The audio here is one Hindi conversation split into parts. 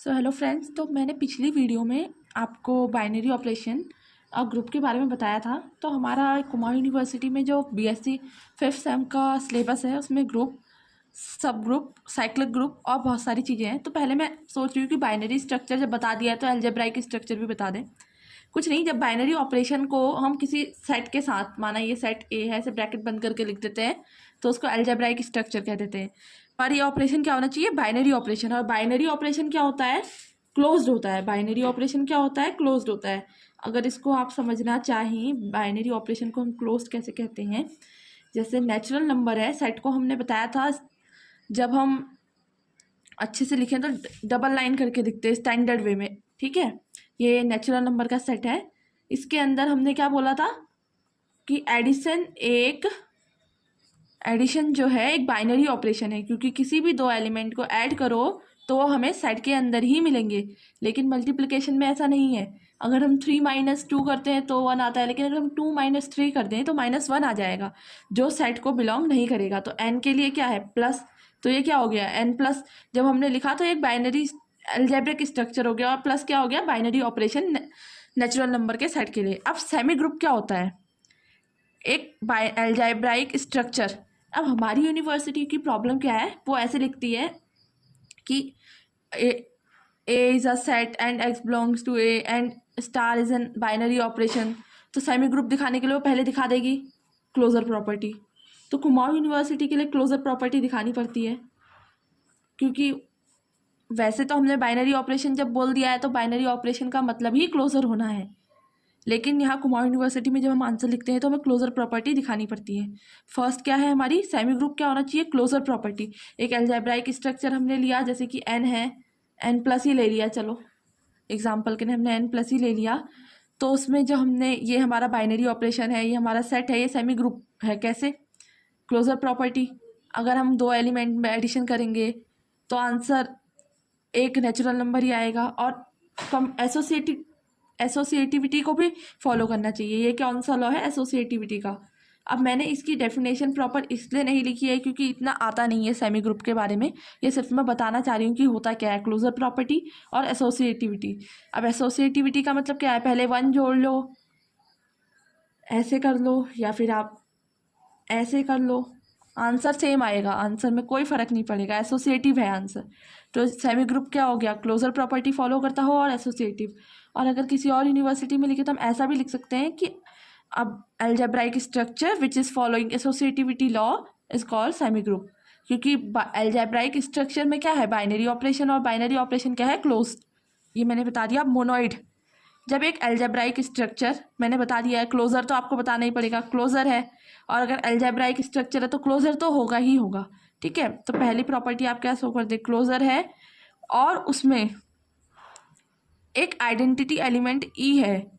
सो हेलो फ्रेंड्स, तो मैंने पिछली वीडियो में आपको बाइनरी ऑपरेशन और ग्रुप के बारे में बताया था। तो हमारा कुमाऊं यूनिवर्सिटी में जो बीएससी 5th सेम का सिलेबस है उसमें ग्रुप, सब ग्रुप, साइक्लिक ग्रुप और बहुत सारी चीज़ें हैं। तो पहले मैं सोच रही हूँ कि बाइनरी स्ट्रक्चर जब बता दिया है तो अलजेब्राइक स्ट्रक्चर भी बता दें। कुछ नहीं, जब बाइनरी ऑपरेशन को हम किसी सेट के साथ, माना ये सेट ए है, ऐसे ब्रैकेट बंद करके लिख देते हैं तो उसको अलजेब्राइक स्ट्रक्चर कह देते हैं। पर ये ऑपरेशन क्या होना चाहिए? Binary operation. और बाइनरी ऑपरेशन क्या होता है? क्लोज्ड होता है। बाइनरी ऑपरेशन क्या होता है? क्लोज्ड होता है। अगर इसको आप समझना चाहें, बाइनरी ऑपरेशन को हम क्लोज्ड कैसे कहते हैं, जैसे नेचुरल नंबर है, सेट को हमने बताया था, जब हम अच्छे से लिखें तो डबल लाइन करके लिखते हैं स्टैंडर्ड वे में। ठीक है, ये नेचुरल नंबर का सेट है। इसके अंदर हमने क्या बोला था कि एडिशन जो है एक बाइनरी ऑपरेशन है, क्योंकि किसी भी दो एलिमेंट को ऐड करो तो वो हमें सेट के अंदर ही मिलेंगे। लेकिन मल्टीप्लिकेशन में ऐसा नहीं है। अगर हम 3 - 2 करते हैं तो 1 आता है, लेकिन अगर हम 2 - 3 करते हैं तो -1 आ जाएगा, जो सेट को बिलोंग नहीं करेगा। तो n के लिए क्या है? प्लस। तो ये क्या हो गया? n+। जब हमने लिखा तो एक बाइनरी अलजेब्रिक स्ट्रक्चर हो गया, और प्लस क्या हो गया? बाइनरी ऑपरेशन नेचुरल नंबर के सेट के लिए। अब सेमी ग्रुप क्या होता है? एक अलजेब्राइक स्ट्रक्चर। अब हमारी यूनिवर्सिटी की प्रॉब्लम क्या है? वो ऐसे लिखती है कि A is a set and X belongs to A and star is an binary operation. तो सेमी ग्रुप दिखाने के लिए वो पहले दिखा देगी क्लोजर प्रॉपर्टी। तो कुमाऊं यूनिवर्सिटी के लिए क्लोजर प्रॉपर्टी दिखानी पड़ती है, क्योंकि वैसे तो हमने बाइनरी ऑपरेशन जब बोल दिया है तो बाइनरी ऑपरेशन का मतलब ही क्लोजर होना है, लेकिन यहाँ कुमाऊं यूनिवर्सिटी में जब हम आंसर लिखते हैं तो हमें क्लोजर प्रॉपर्टी दिखानी पड़ती है। फर्स्ट क्या है हमारी? सेमी ग्रुप क्या होना चाहिए? Closure property. एक अलजेब्राइक स्ट्रक्चर हमने लिया, जैसे कि n है, n+ ही ले लिया, चलो एग्जाम्पल के लिए हमने n+ ही ले लिया। तो उसमें जो हमने, ये हमारा बाइनरी ऑपरेशन है, ये हमारा सेट है, ये सेमी ग्रुप है। कैसे? Closure property. अगर हम दो एलिमेंट में एडिशन करेंगे तो आंसर एक नेचुरल नंबर ही आएगा, और कम एसोसिएटिविटी को भी फॉलो करना चाहिए। ये कौन सा लॉ है? एसोसिएटिविटी का। अब मैंने इसकी डेफिनेशन प्रॉपर इसलिए नहीं लिखी है क्योंकि इतना आता नहीं है सेमी ग्रुप के बारे में। ये सिर्फ मैं बताना चाह रही हूँ कि होता क्या है क्लोजर प्रॉपर्टी और एसोसिएटिविटी। अब एसोसिएटिविटी का मतलब क्या है? पहले 1 जोड़ लो, ऐसे कर लो, या फिर आप ऐसे कर लो, आंसर सेम आएगा, आंसर में कोई फ़र्क नहीं पड़ेगा, एसोसिएटिव है आंसर। तो सेमी ग्रुप क्या हो गया? क्लोजर प्रॉपर्टी फॉलो करता हो और एसोसिएटिव। और अगर किसी और यूनिवर्सिटी में लिखे तो हम ऐसा भी लिख सकते हैं कि अब algebraic structure which is following associativity law is called semi group. क्योंकि अलजेब्राइक स्ट्रक्चर में क्या है? बाइनरी ऑपरेशन, और बाइनरी ऑपरेशन क्या है? क्लोज्ड। ये मैंने बता दिया। मोनोइड, जब एक अलजेब्राइक स्ट्रक्चर, मैंने बता दिया है, क्लोजर तो आपको बताना ही पड़ेगा, क्लोजर है, और अगर अलजेब्राइक स्ट्रक्चर है तो क्लोजर तो होगा ही होगा। ठीक है, तो पहली प्रॉपर्टी आप क्या शो कर दे? क्लोजर है, और उसमें एक आइडेंटिटी एलिमेंट ई है,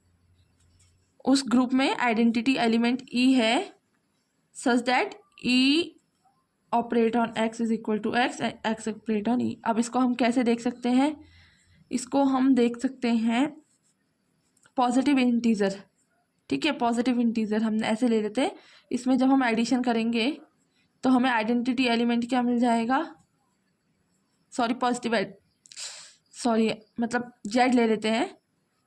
उस ग्रुप में आइडेंटिटी एलिमेंट ई है, such that E operate on X is equal to X and X operate on E. अब इसको हम कैसे देख सकते हैं? इसको हम देख सकते हैं पॉजिटिव इंटीजर। ठीक है, पॉजिटिव इंटीजर हम ऐसे ले लेते हैं। इसमें जब हम एडिशन करेंगे तो हमें आइडेंटिटी एलिमेंट क्या मिल जाएगा? मतलब जेड ले लेते हैं,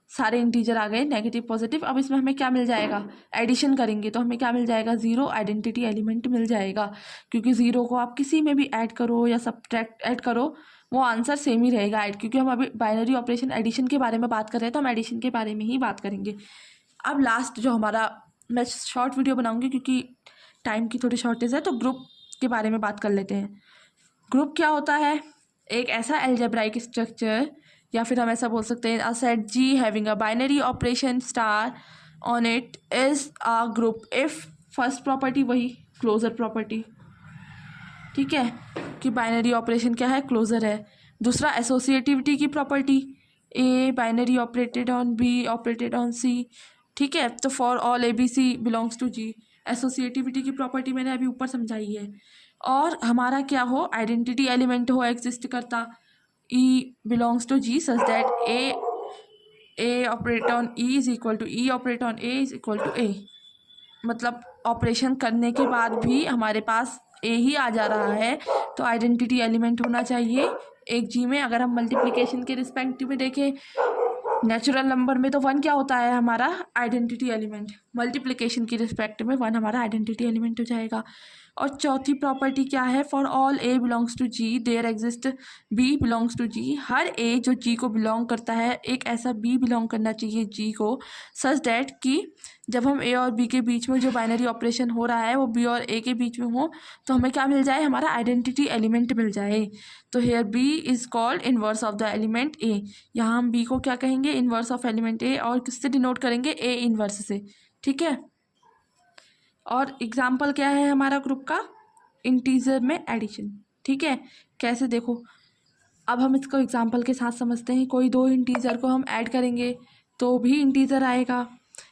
सारे इंटीजर आ गए, नेगेटिव पॉजिटिव। अब इसमें हमें क्या मिल जाएगा? एडिशन करेंगे तो हमें क्या मिल जाएगा? 0 आइडेंटिटी एलिमेंट मिल जाएगा, क्योंकि 0 को आप किसी में भी ऐड करो या सब्ट्रैक्ट ऐड करो, वो आंसर सेम ही रहेगा ऐड। क्योंकि हम अभी बाइनरी ऑपरेशन एडिशन के बारे में बात कर रहे हैं तो हम एडिशन के बारे में ही बात करेंगे। अब लास्ट जो हमारा, मैं शॉर्ट वीडियो बनाऊंगी क्योंकि टाइम की थोड़ी शॉर्टेज है, तो ग्रुप के बारे में बात कर लेते हैं। ग्रुप क्या होता है? एक ऐसा अलजेब्राइक स्ट्रक्चर, या फिर हम ऐसा बोल सकते हैं, a set G having a binary operation star on it is a group if first property वही क्लोजर प्रॉपर्टी। ठीक है, कि बाइनरी ऑपरेशन क्या है? क्लोजर है। दूसरा एसोसिएटिविटी की property, A binary operated on B operated on C. ठीक है, तो for all A B C belongs to G. Associativity की प्रॉपर्टी मैंने अभी ऊपर समझाई है। और हमारा क्या हो? आइडेंटिटी एलिमेंट हो एग्जिस्ट करता, E belongs to G such that A operate on E is equal to E operate on A is equal to A. मतलब ऑपरेशन करने के बाद भी हमारे पास ए ही आ जा रहा है तो आइडेंटिटी एलिमेंट होना चाहिए एक जी में। अगर हम मल्टीप्लिकेशन के रिस्पेक्ट में देखें, नेचुरल नंबर में तो 1 क्या होता है हमारा आइडेंटिटी एलिमेंट, मल्टीप्लिकेशन की रिस्पेक्ट में 1 हमारा आइडेंटिटी एलिमेंट हो जाएगा। और चौथी प्रॉपर्टी क्या है, for all A belongs to G there exist B belongs to G. हर ए जो जी को बिलोंग करता है, एक ऐसा बी बिलोंग करना चाहिए जी को, सच डैट कि जब हम ए और बी के बीच में जो बाइनरी ऑपरेशन हो रहा है वो बी और ए के बीच में हो तो हमें क्या मिल जाए, हमारा आइडेंटिटी एलिमेंट मिल जाए। तो here B is called inverse of the element A. यहाँ हम बी को क्या कहेंगे, इनवर्स ऑफ एलिमेंट ए, और किससे डिनोट करेंगे, ए इनवर्स से। ठीक है। और एग्जाम्पल क्या है हमारा ग्रुप का, इंटीजर में एडिशन। ठीक है, कैसे देखो, अब हम इसको एग्जाम्पल के साथ समझते हैं। कोई दो इंटीजर को हम ऐड करेंगे तो भी इंटीजर आएगा।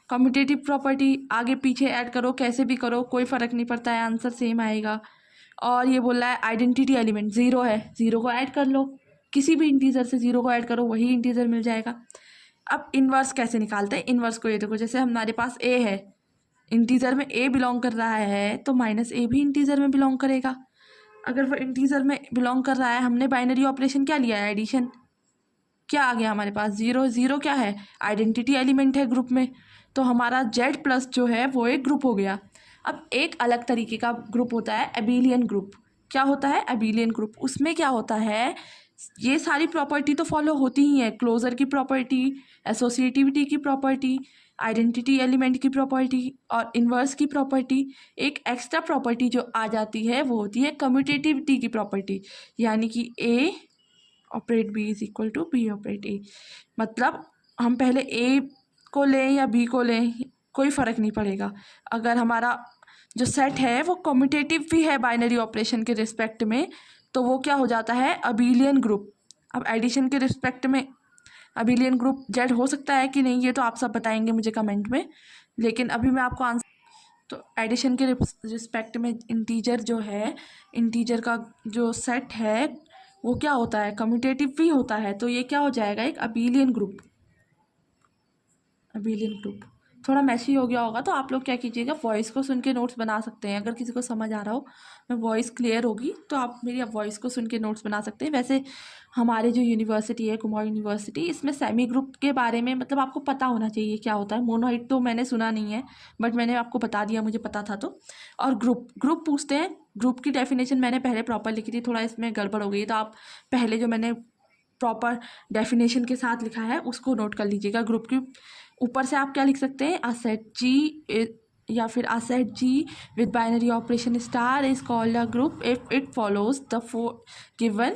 कम्यूटेटिव प्रॉपर्टी, आगे पीछे ऐड करो, कैसे भी करो, कोई फ़र्क नहीं पड़ता है, आंसर सेम आएगा। और ये बोल रहा है आइडेंटिटी एलिमेंट ज़ीरो है, ज़ीरो को ऐड कर लो, किसी भी इंटीजर से ज़ीरो को ऐड करो, वही इंटीजर मिल जाएगा। अब इन्वर्स कैसे निकालते हैं, इन्वर्स को ये देखो, जैसे हमारे पास ए है, इंटीजर में ए बिलोंग कर रहा है तो माइनस ए भी इंटीजर में बिलोंग करेगा। अगर वो इंटीजर में बिलोंग कर रहा है, हमने बाइनरी ऑपरेशन क्या लिया है, एडिशन, क्या आ गया हमारे पास, ज़ीरो। ज़ीरो क्या है, आइडेंटिटी एलिमेंट है ग्रुप में, तो हमारा जेड प्लस जो है वो एक ग्रुप हो गया। अब एक अलग तरीके का ग्रुप होता है एबिलियन ग्रुप। क्या होता है एबिलियन ग्रुप, उसमें क्या होता है, ये सारी प्रॉपर्टी तो फॉलो होती ही है, क्लोजर की प्रॉपर्टी, एसोसिएटिविटी की प्रॉपर्टी, आइडेंटिटी एलिमेंट की प्रॉपर्टी और इन्वर्स की प्रॉपर्टी। एक एक्स्ट्रा प्रॉपर्टी जो आ जाती है वो होती है कम्यूटेटिविटी की प्रॉपर्टी, यानी कि A operate B is equal to B operate A. मतलब हम पहले ए को लें या बी को लें, कोई फ़र्क नहीं पड़ेगा। अगर हमारा जो सेट है वो कम्यूटेटिव भी है बाइनरी ऑपरेशन के रिस्पेक्ट में, तो वो क्या हो जाता है, अबिलियन ग्रुप। अब एडिशन के रिस्पेक्ट में अबिलियन ग्रुप जेड हो सकता है कि नहीं, ये तो आप सब बताएंगे मुझे कमेंट में, लेकिन अभी मैं आपको आंसर, तो एडिशन के रिस्पेक्ट में इंटीजर जो है, इंटीजर का जो सेट है वो क्या होता है, कम्यूटेटिव भी होता है, तो ये क्या हो जाएगा, एक अबिलियन ग्रुप। अबिलियन ग्रुप थोड़ा मैशी हो गया होगा तो आप लोग क्या कीजिएगा, वॉइस को सुन के नोट्स बना सकते हैं। अगर किसी को समझ आ रहा हो, मैं वॉइस क्लियर होगी तो आप मेरी वॉइस को सुन के नोट्स बना सकते हैं। वैसे हमारे जो यूनिवर्सिटी है, कुमार यूनिवर्सिटी, इसमें सेमी ग्रुप के बारे में मतलब आपको पता होना चाहिए क्या होता है। मोनोहाइट तो मैंने सुना नहीं है, बट मैंने आपको बता दिया, मुझे पता था तो। और ग्रुप पूछते हैं, ग्रुप की डेफिनेशन मैंने पहले प्रॉपर लिखी थी, थोड़ा इसमें गड़बड़ हो गई, तो आप पहले जो मैंने प्रॉपर डेफिनेशन के साथ लिखा है उसको नोट कर लीजिएगा। ग्रुप की ऊपर से आप क्या लिख सकते हैं, अ सेट जी या फिर a set G with binary operation star is called a group if it follows the given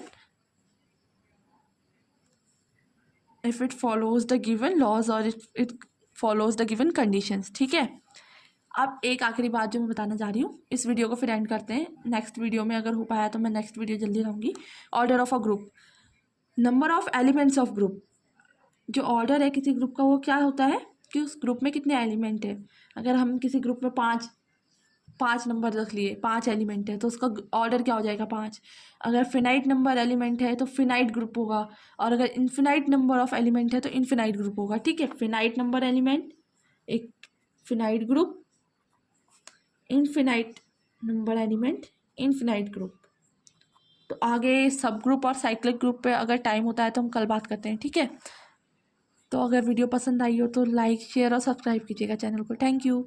if it follows the given laws और it follows the given conditions. ठीक है। अब एक आखिरी बात जो मैं बताना चाह रही हूँ, इस वीडियो को फिर एंड करते हैं। नेक्स्ट वीडियो में अगर हो पाया तो मैं नेक्स्ट वीडियो जल्दी लाऊंगी। Order of a group, number of elements of group, जो ऑर्डर है किसी ग्रुप का वो क्या होता है कि उस ग्रुप में कितने एलिमेंट है। अगर हम किसी ग्रुप में पाँच नंबर रख लिए, 5 एलिमेंट है, तो उसका ऑर्डर क्या हो जाएगा, 5। अगर फिनाइट नंबर एलिमेंट है तो फिनाइट ग्रुप होगा, और अगर इन्फिनाइट नंबर ऑफ एलिमेंट है तो इन्फिनाइट ग्रुप होगा। ठीक है, फिनाइट नंबर एलिमेंट एक finite group, infinite number element infinite group. तो आगे सब ग्रुप और साइक्लिक ग्रुप पे अगर टाइम होता है तो हम कल बात करते हैं। ठीक है। तो अगर वीडियो पसंद आई हो तो लाइक शेयर और सब्सक्राइब कीजिएगा चैनल को। Thank you.